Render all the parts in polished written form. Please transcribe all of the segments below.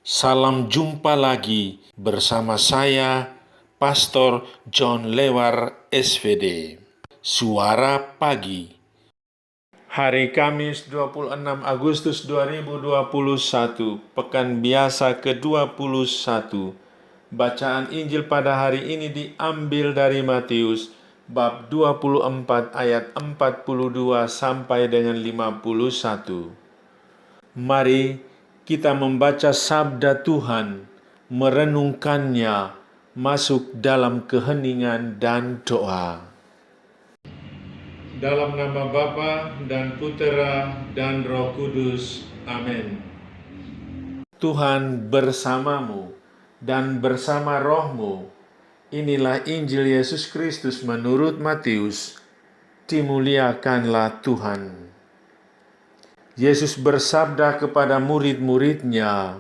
Salam jumpa lagi bersama saya, Pastor John Lewar SVD. Suara Pagi. Hari Kamis 26 Agustus 2021, Pekan Biasa ke-21. Bacaan Injil pada hari ini diambil dari Matius bab 24 ayat 42 sampai dengan 51. Mari kita membaca sabda Tuhan, merenungkannya, masuk dalam keheningan dan doa. Dalam nama Bapa dan Putera dan Roh Kudus. Amin. Tuhan bersamamu dan bersama rohmu. Inilah Injil Yesus Kristus menurut Matius. Dimuliakanlah Tuhan. Yesus bersabda kepada murid-muridnya,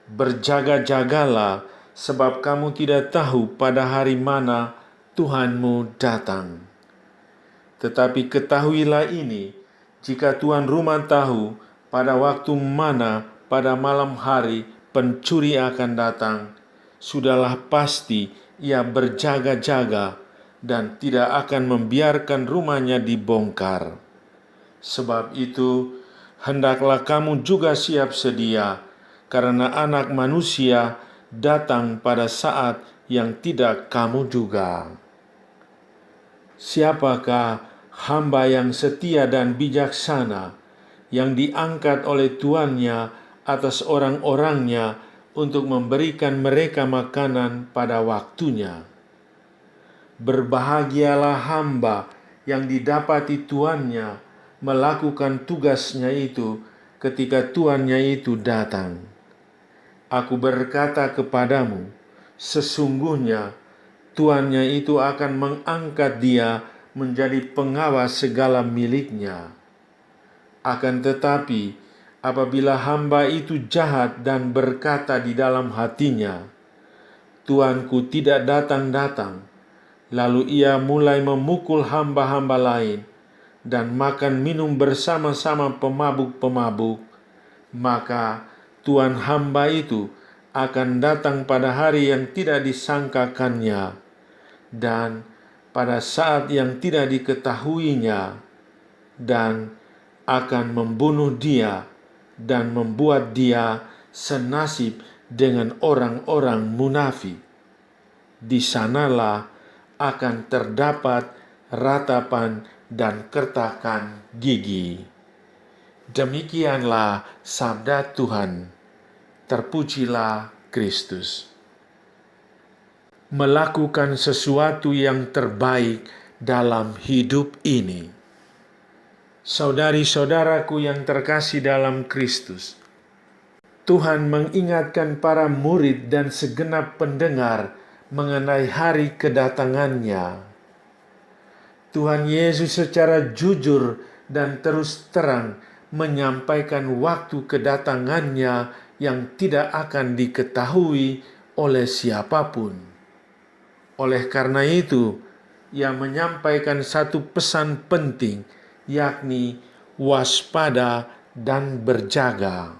"Berjaga-jagalah, sebab kamu tidak tahu pada hari mana Tuhanmu datang. Tetapi ketahuilah ini, jika tuan rumah tahu pada waktu mana pada malam hari pencuri akan datang, sudahlah pasti ia berjaga-jaga dan tidak akan membiarkan rumahnya dibongkar. Sebab itu, hendaklah kamu juga siap sedia, karena Anak Manusia datang pada saat yang tidak kamu duga." Siapakah hamba yang setia dan bijaksana, yang diangkat oleh tuannya atas orang-orangnya untuk memberikan mereka makanan pada waktunya? Berbahagialah hamba yang didapati tuannya melakukan tugasnya itu ketika tuannya itu datang. Aku berkata kepadamu, sesungguhnya tuannya itu akan mengangkat dia menjadi pengawas segala miliknya. Akan tetapi, apabila hamba itu jahat dan berkata di dalam hatinya, "Tuanku tidak datang-datang," lalu ia mulai memukul hamba-hamba lain dan makan minum bersama-sama pemabuk-pemabuk, maka tuan hamba itu akan datang pada hari yang tidak disangkakannya dan pada saat yang tidak diketahuinya, dan akan membunuh dia dan membuat dia senasib dengan orang-orang munafik. Di sanalah akan terdapat ratapan dan kertakan gigi. Demikianlah sabda Tuhan. Terpujilah Kristus. Melakukan sesuatu yang terbaik dalam hidup ini. Saudari-saudaraku yang terkasih dalam Kristus, Tuhan mengingatkan para murid dan segenap pendengar mengenai hari kedatangannya. Tuhan Yesus secara jujur dan terus terang menyampaikan waktu kedatangannya yang tidak akan diketahui oleh siapapun. Oleh karena itu, ia menyampaikan satu pesan penting, yakni waspada dan berjaga.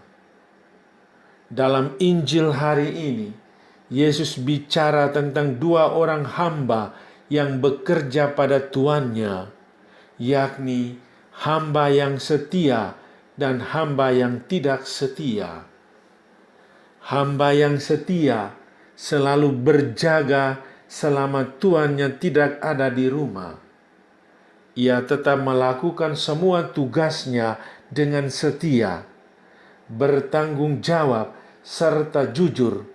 Dalam Injil hari ini, Yesus bicara tentang dua orang hamba yang bekerja pada tuannya, yakni hamba yang setia dan hamba yang tidak setia. Hamba yang setia selalu berjaga selama tuannya tidak ada di rumah. Ia tetap melakukan semua tugasnya dengan setia, bertanggung jawab serta jujur,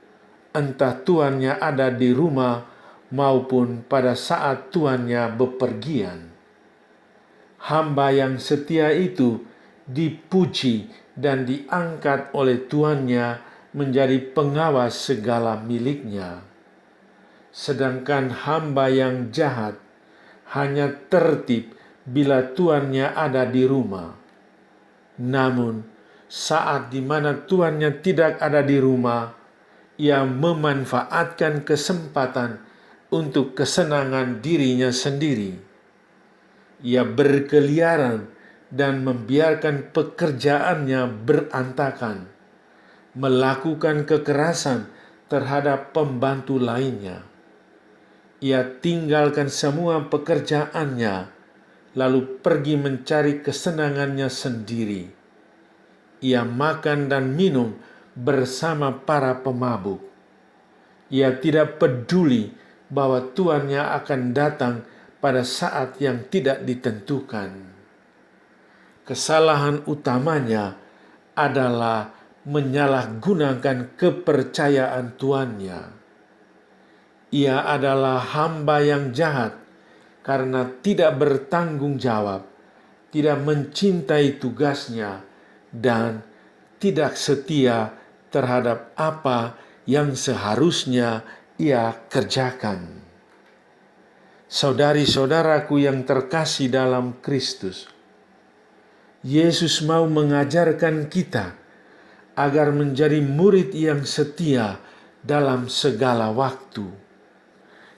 entah tuannya ada di rumah maupun pada saat tuannya bepergian. Hamba yang setia itu dipuji dan diangkat oleh tuannya menjadi pengawas segala miliknya. Sedangkan hamba yang jahat hanya tertib bila tuannya ada di rumah. Namun, saat di mana tuannya tidak ada di rumah, ia memanfaatkan kesempatan untuk kesenangan dirinya sendiri. Ia berkeliaran dan membiarkan pekerjaannya berantakan, melakukan kekerasan terhadap pembantu lainnya. Ia tinggalkan semua pekerjaannya, lalu pergi mencari kesenangannya sendiri. Ia makan dan minum bersama para pemabuk. Ia tidak peduli bahwa tuannya akan datang pada saat yang tidak ditentukan. Kesalahan utamanya adalah menyalahgunakan kepercayaan tuannya. Ia adalah hamba yang jahat karena tidak bertanggung jawab, tidak mencintai tugasnya, dan tidak setia terhadap apa yang seharusnya ia kerjakan. Saudari-saudaraku yang terkasih dalam Kristus, Yesus mau mengajarkan kita agar menjadi murid yang setia dalam segala waktu.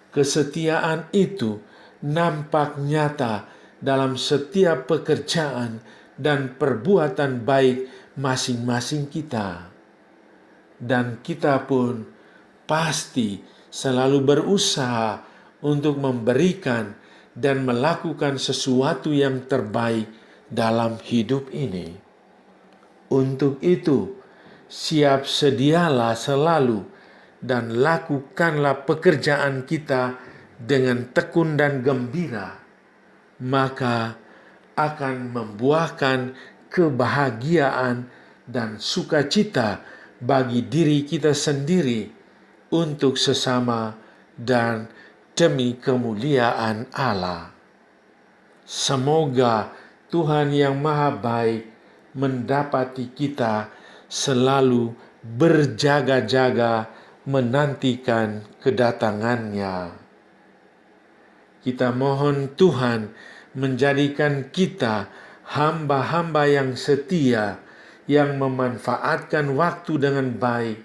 Kesetiaan itu nampak nyata dalam setiap pekerjaan dan perbuatan baik masing-masing kita. Dan kita pun pasti selalu berusaha untuk memberikan dan melakukan sesuatu yang terbaik dalam hidup ini. Untuk itu, siap sedialah selalu dan lakukanlah pekerjaan kita dengan tekun dan gembira, maka akan membuahkan kebahagiaan dan sukacita bagi diri kita sendiri, untuk sesama, dan demi kemuliaan Allah. Semoga Tuhan yang Maha Baik mendapati kita selalu berjaga-jaga menantikan kedatangannya. Kita mohon Tuhan menjadikan kita hamba-hamba yang setia, yang memanfaatkan waktu dengan baik,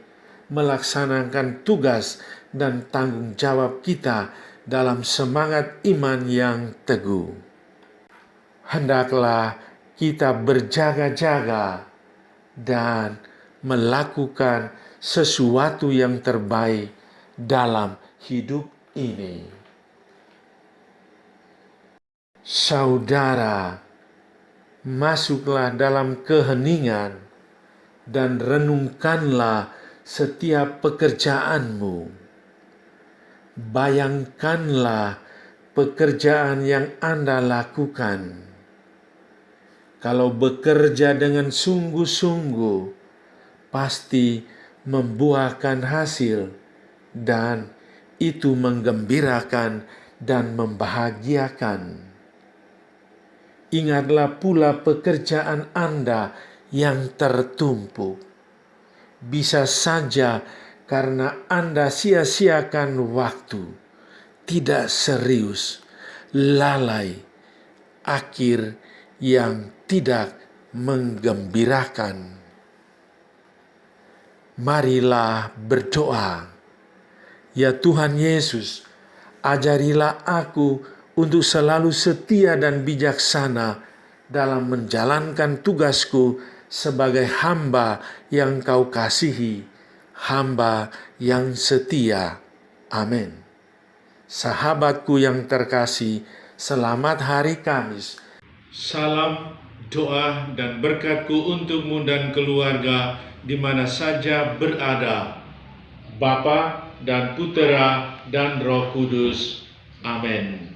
melaksanakan tugas dan tanggung jawab kita dalam semangat iman yang teguh. Hendaklah kita berjaga-jaga dan melakukan sesuatu yang terbaik dalam hidup ini. Saudara, masuklah dalam keheningan dan renungkanlah setiap pekerjaanmu. Bayangkanlah pekerjaan yang Anda lakukan. Kalau bekerja dengan sungguh-sungguh, pasti membuahkan hasil, dan itu menggembirakan dan membahagiakan. Ingatlah pula pekerjaan Anda yang tertumpuk. Bisa saja karena Anda sia-siakan waktu, tidak serius, lalai, akhir yang tidak menggembirakan. Marilah berdoa. Ya Tuhan Yesus, ajarilah aku untuk selalu setia dan bijaksana dalam menjalankan tugasku sebagai hamba yang Kau kasihi, hamba yang setia. Amin. Sahabatku yang terkasih, selamat hari Kamis. Salam, doa, dan berkatku untukmu dan keluarga di mana saja berada, Bapa dan Putera dan Roh Kudus. Amin.